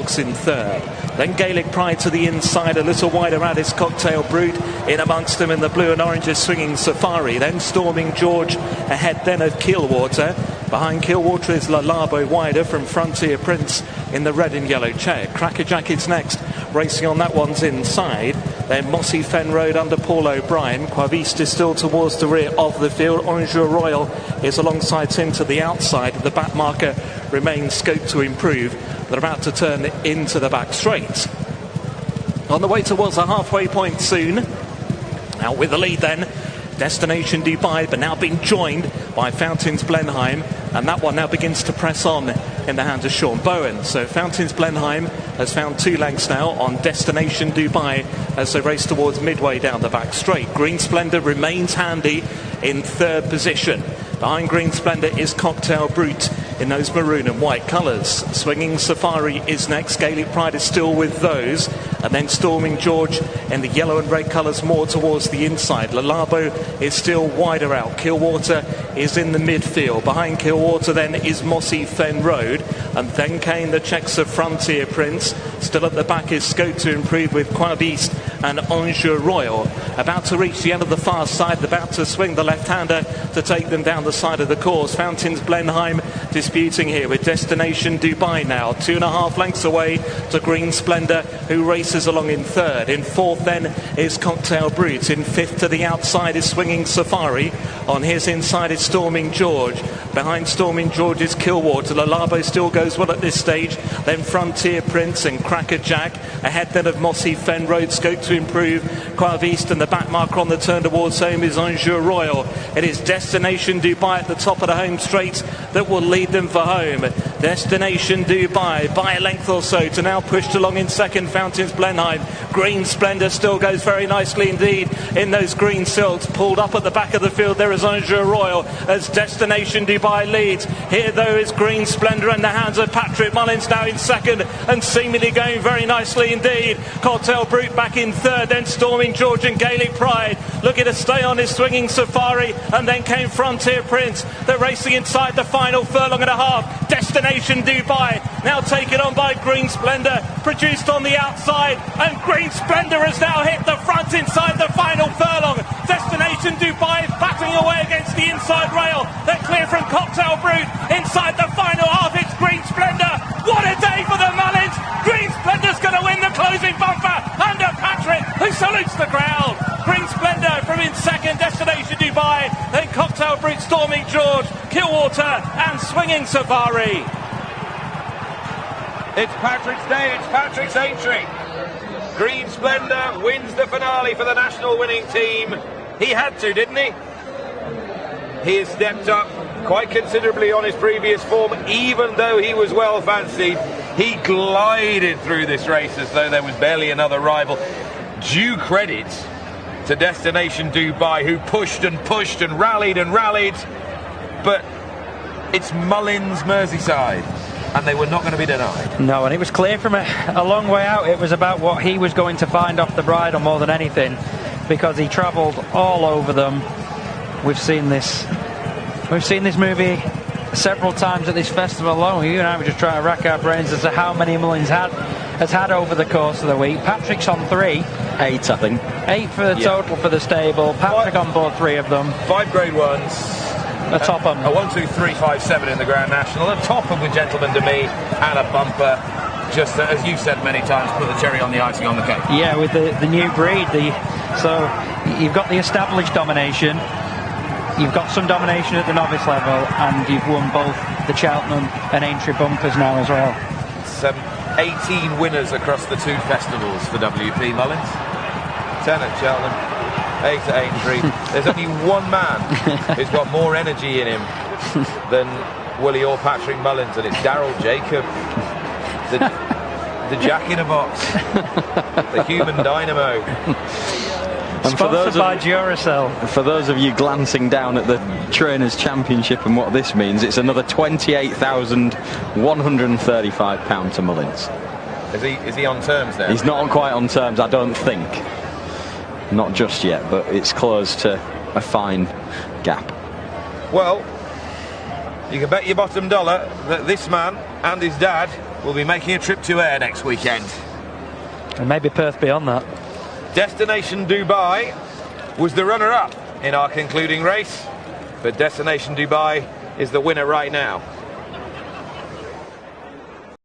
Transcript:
in third. Then Gaelic Pride to the inside, a little wider out is Koktail Brut. In amongst them in the blue and orange is Swinging Safari. Then Storming George ahead then of Keelwater. Behind Keelwater is Lalabo wider from Frontier Prince in the red and yellow check. Cracker Jacket's next, racing on that one's inside. Then Mossy Fen Road under Paul O'Brien. Quaviste is still towards the rear of the field. Anjou Royal is alongside him to the outside. The back marker remains scope to improve. They're about to turn into the back straight. On the way towards the halfway point soon. Out with the lead then, Destination Dubai, but now being joined by Fountains Blenheim, and that one now begins to press on in the hands of Sean Bowen. So Fountains Blenheim has found 2 lengths now on Destination Dubai as they race towards midway down the back straight. Green Splendour remains handy in third position. Behind Green Splendour is Koktail Brut in those maroon and white colours. Swinging Safari is next. Gaelic Pride is still with those. And then Storming George in the yellow and red colours more towards the inside. Lalabo is still wider out. Keelwater is in the midfield. Behind Keelwater then is Mossy Fen Road. And then came the checks of Frontier Prince. Still at the back is Scope to Improve with Quaviste and Anjou Royal. About to reach the end of the far side. About to swing the left-hander to take them down the side of the course. Fountains Blenheim disputing here with Destination Dubai now. 2.5 lengths away to Green Splendour, who races along in third. In fourth then is Koktail Brut. In fifth to the outside is Swinging Safari. On his inside is Storming George. Behind Storming George is Keelwater. Lalabo still goes well at this stage. Then Frontier Prince and Cracker Jack. Ahead then of Mossy Fen Road. Scope to Improve. Quaviste, and the back marker on the turn towards home is Anjou Royal. It is Destination Dubai at the top of the home straight that will lead them for home. Destination Dubai by a length or so to now pushed along in second. Fountains Blenheim. Green Splendour still goes very nicely indeed in those green silks. Pulled up at the back of the field there is Anjou Royal as Destination Dubai leads. Here though is Green Splendour in the hands of Patrick Mullins now in second and seemingly going very nicely indeed. Koktail Brut back in third, then Storming George and Gaelic Pride looking to stay on his Swinging Safari, and then came Frontier Prince. They're racing inside the final furlong and a half. Destination Dubai now taken on by Green Splendour, produced on the outside, and Green Splendour has now hit the front inside the final furlong. Destination Dubai is battling away against the inside rail. They're clear from Koktail Brut. Inside the final half it's Green Splendour. What a day for the Mullins. Green Splendour's going to win the closing bumper under Patrick, who salutes the crowd. Green Splendour from in second, Destination Dubai, then Koktail Brut, Storming George, Keelwater and Swinging Safari. It's Patrick's day, it's Patrick's Aintree. Green Splendour wins the finale for the national winning team. He had to, didn't he? He has stepped up quite considerably on his previous form, even though he was well fancied. He glided through this race as though there was barely another rival. Due credit to Destination Dubai, who pushed and pushed and rallied, but it's Mullins Merseyside, and they were not going to be denied. No, and it was clear from a long way out it was about what he was going to find off the bridle more than anything, because he travelled all over them. We've seen this movie several times at this festival alone. You and I were just trying to rack our brains as to how many Mullins has had over the course of the week. Patrick's on 3. 8, I think. 8 for the total for the stable. Patrick on board 3 of them. 5 Grade 1s. A top them. A 1, 2, 3, 5, 7 in the Grand National. A top of with Gentleman to Me and a bumper. Just as you said many times, put the cherry on the icing on the cake. Yeah, with the new breed. So you've got the established domination. You've got some domination at the novice level, and you've won both the Cheltenham and Aintree bumpers now as well. Some 18 winners across the 2 festivals for WP Mullins. 10 at Cheltenham, 8 at Aintree. There's only one man who's got more energy in him than Willie or Patrick Mullins, and it's Daryl Jacob, the Jack in a box, the human dynamo. And sponsored by Duracell. For those of you glancing down at the Trainers' Championship and what this means, it's another £28,135 to Mullins. Is he on terms there? He's not quite on terms, I don't think. Not just yet, but it's close to a fine gap. Well, you can bet your bottom dollar that this man and his dad will be making a trip to Ayr next weekend. And maybe Perth beyond that. Destination Dubai was the runner-up in our concluding race, but Destination Dubai is the winner right now.